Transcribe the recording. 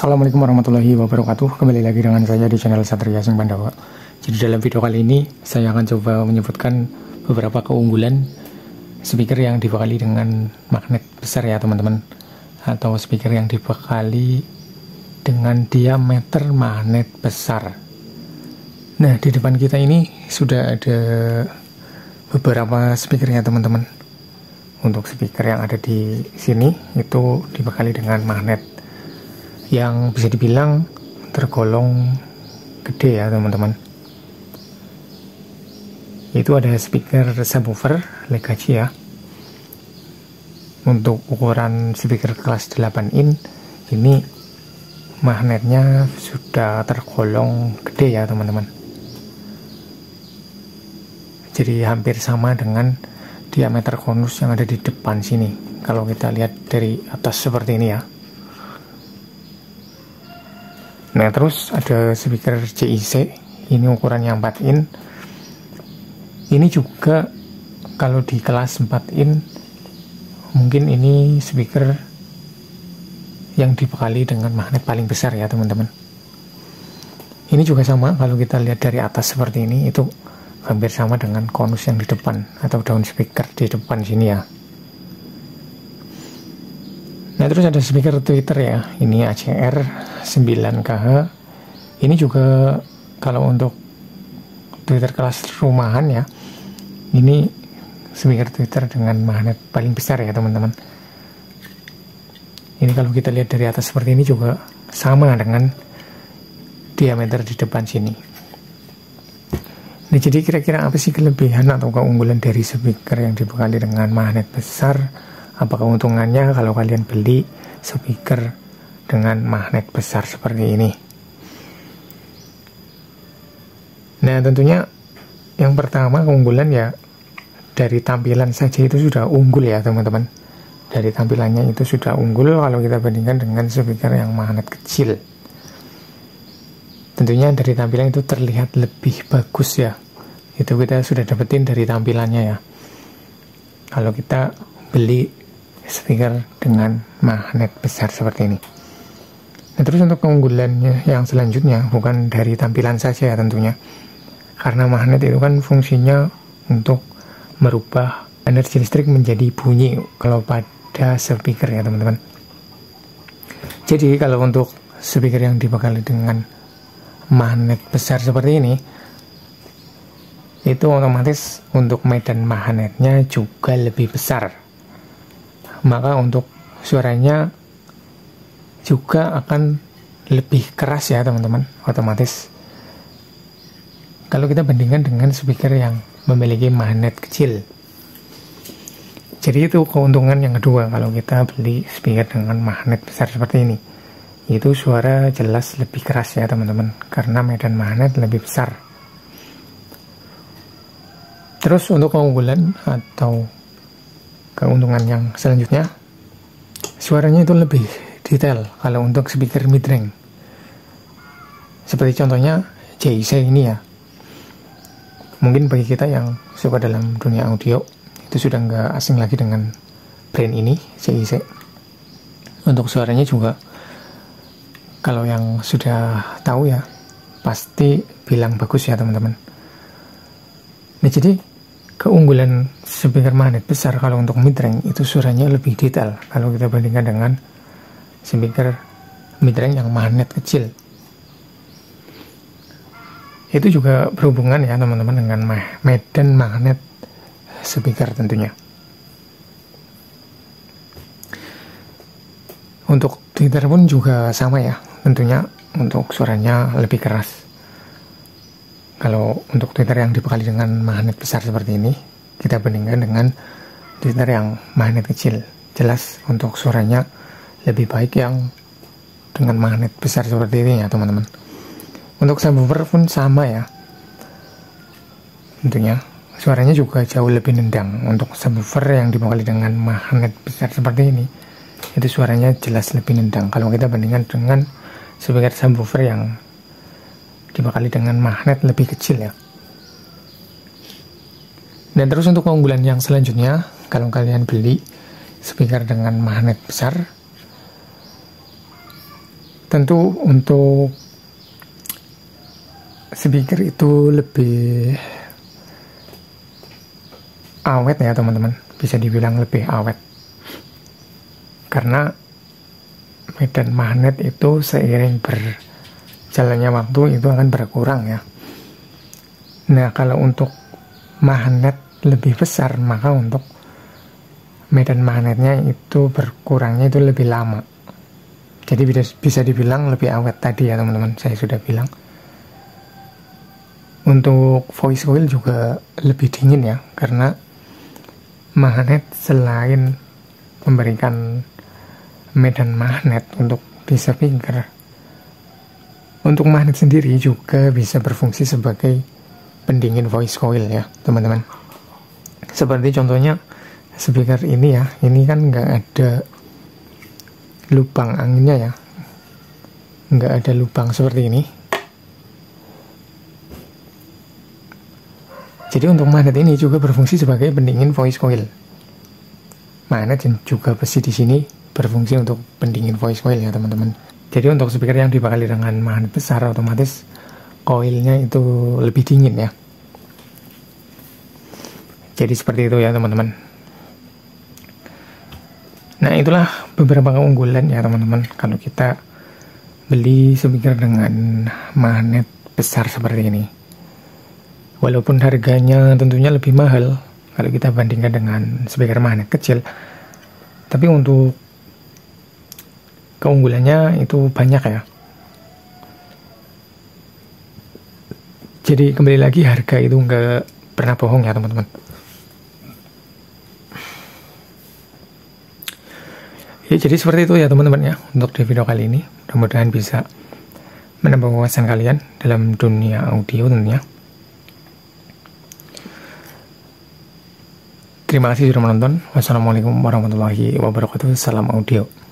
Assalamualaikum warahmatullahi wabarakatuh. Kembali lagi dengan saya di channel Satria Sing Pandawa. Jadi dalam video kali ini saya akan coba menyebutkan beberapa keunggulan speaker yang dibekali dengan magnet besar ya teman-teman, atau speaker yang dibekali dengan diameter magnet besar. Nah, di depan kita ini sudah ada beberapa speaker ya teman-teman. Untuk speaker yang ada di sini itu dibekali dengan magnet yang bisa dibilang tergolong gede ya teman-teman. Itu ada speaker subwoofer Legacy ya. Untuk ukuran speaker kelas 8 in ini magnetnya sudah tergolong gede ya teman-teman. Jadi hampir sama dengan diameter konus yang ada di depan sini. Kalau kita lihat dari atas seperti ini ya. Nah, terus ada speaker JIC, ini ukurannya 4 in. Ini juga kalau di kelas 4 in mungkin ini speaker yang dibekali dengan magnet paling besar ya teman-teman. Ini juga sama, kalau kita lihat dari atas seperti ini, itu hampir sama dengan konus yang di depan atau daun speaker di depan sini ya. Nah, terus ada speaker tweeter ya, ini ACR 9KH. Ini juga kalau untuk tweeter kelas rumahan ya, ini speaker tweeter dengan magnet paling besar ya teman-teman. Ini kalau kita lihat dari atas seperti ini juga sama dengan diameter di depan sini. Nah, jadi kira-kira apa sih kelebihan atau keunggulan dari speaker yang dibekali dengan magnet besar? Apa keuntungannya kalau kalian beli speaker dengan magnet besar seperti ini? Nah, tentunya yang pertama keunggulan ya dari tampilan saja itu sudah unggul ya teman-teman. Dari tampilannya itu sudah unggul kalau kita bandingkan dengan speaker yang magnet kecil. Tentunya dari tampilan itu terlihat lebih bagus ya. Itu kita sudah dapetin dari tampilannya ya. Kalau kita beli speaker dengan magnet besar seperti ini. Nah, terus untuk keunggulannya yang selanjutnya bukan dari tampilan saja ya tentunya. Karena magnet itu kan fungsinya untuk merubah energi listrik menjadi bunyi kalau pada speaker ya teman-teman. Jadi kalau untuk speaker yang dibekali dengan magnet besar seperti ini, itu otomatis untuk medan magnetnya juga lebih besar. Maka untuk suaranya juga akan lebih keras ya teman-teman, otomatis. Kalau kita bandingkan dengan speaker yang memiliki magnet kecil. Jadi itu keuntungan yang kedua kalau kita beli speaker dengan magnet besar seperti ini. Itu suara jelas lebih keras ya teman-teman, karena medan magnet lebih besar. Terus untuk keunggulan atau keuntungan yang selanjutnya, suaranya itu lebih detail kalau untuk speaker mid-range. Seperti contohnya JIC ini ya. Mungkin bagi kita yang suka dalam dunia audio, itu sudah nggak asing lagi dengan brand ini, JIC. Untuk suaranya juga, kalau yang sudah tahu ya, pasti bilang bagus ya teman-teman. Nah, jadi keunggulan speaker magnet besar kalau untuk mid-range itu suaranya lebih detail kalau kita bandingkan dengan speaker mid-range yang magnet kecil. Itu juga berhubungan ya teman-teman dengan medan magnet speaker tentunya. Untuk tweeter pun juga sama ya, tentunya untuk suaranya lebih keras. Kalau untuk tweeter yang dibekali dengan magnet besar seperti ini, kita bandingkan dengan tweeter yang magnet kecil. Jelas untuk suaranya lebih baik yang dengan magnet besar seperti ini ya teman-teman. Untuk subwoofer pun sama ya. Tentunya suaranya juga jauh lebih nendang. Untuk subwoofer yang dibekali dengan magnet besar seperti ini, itu suaranya jelas lebih nendang kalau kita bandingkan dengan speaker subwoofer yang dibekali dengan magnet lebih kecil ya. Dan terus untuk keunggulan yang selanjutnya, kalau kalian beli speaker dengan magnet besar, Tentu untuk speaker itu lebih awet ya teman-teman, bisa dibilang lebih awet, karena medan magnet itu seiring berjalannya waktu itu akan berkurang ya. Nah, kalau untuk magnet lebih besar, maka untuk medan magnetnya itu berkurangnya itu lebih lama. Jadi bisa dibilang lebih awet tadi ya teman-teman, saya sudah bilang. Untuk voice coil juga lebih dingin ya, karena magnet selain memberikan medan magnet untuk di speaker, untuk magnet sendiri juga bisa berfungsi sebagai pendingin voice coil ya teman-teman. Seperti contohnya speaker ini ya, ini kan nggak ada lubang anginnya ya, nggak ada lubang seperti ini. Jadi untuk magnet ini juga berfungsi sebagai pendingin voice coil. Magnet dan juga besi di sini berfungsi untuk pendingin voice coil ya teman-teman. Jadi untuk speaker yang dibekali dengan magnet besar, otomatis coilnya itu lebih dingin ya. Jadi seperti itu ya teman-teman. Nah, itulah beberapa keunggulan ya teman-teman kalau kita beli speaker dengan magnet besar seperti ini. Walaupun harganya tentunya lebih mahal kalau kita bandingkan dengan speaker magnet kecil, tapi untuk keunggulannya itu banyak ya. Jadi kembali lagi, harga itu nggak pernah bohong ya teman-teman. Ya, jadi seperti itu ya teman-teman ya untuk di video kali ini. Mudah-mudahan bisa menambah wawasan kalian dalam dunia audio tentunya. Terima kasih sudah menonton. Wassalamualaikum warahmatullahi wabarakatuh. Salam audio.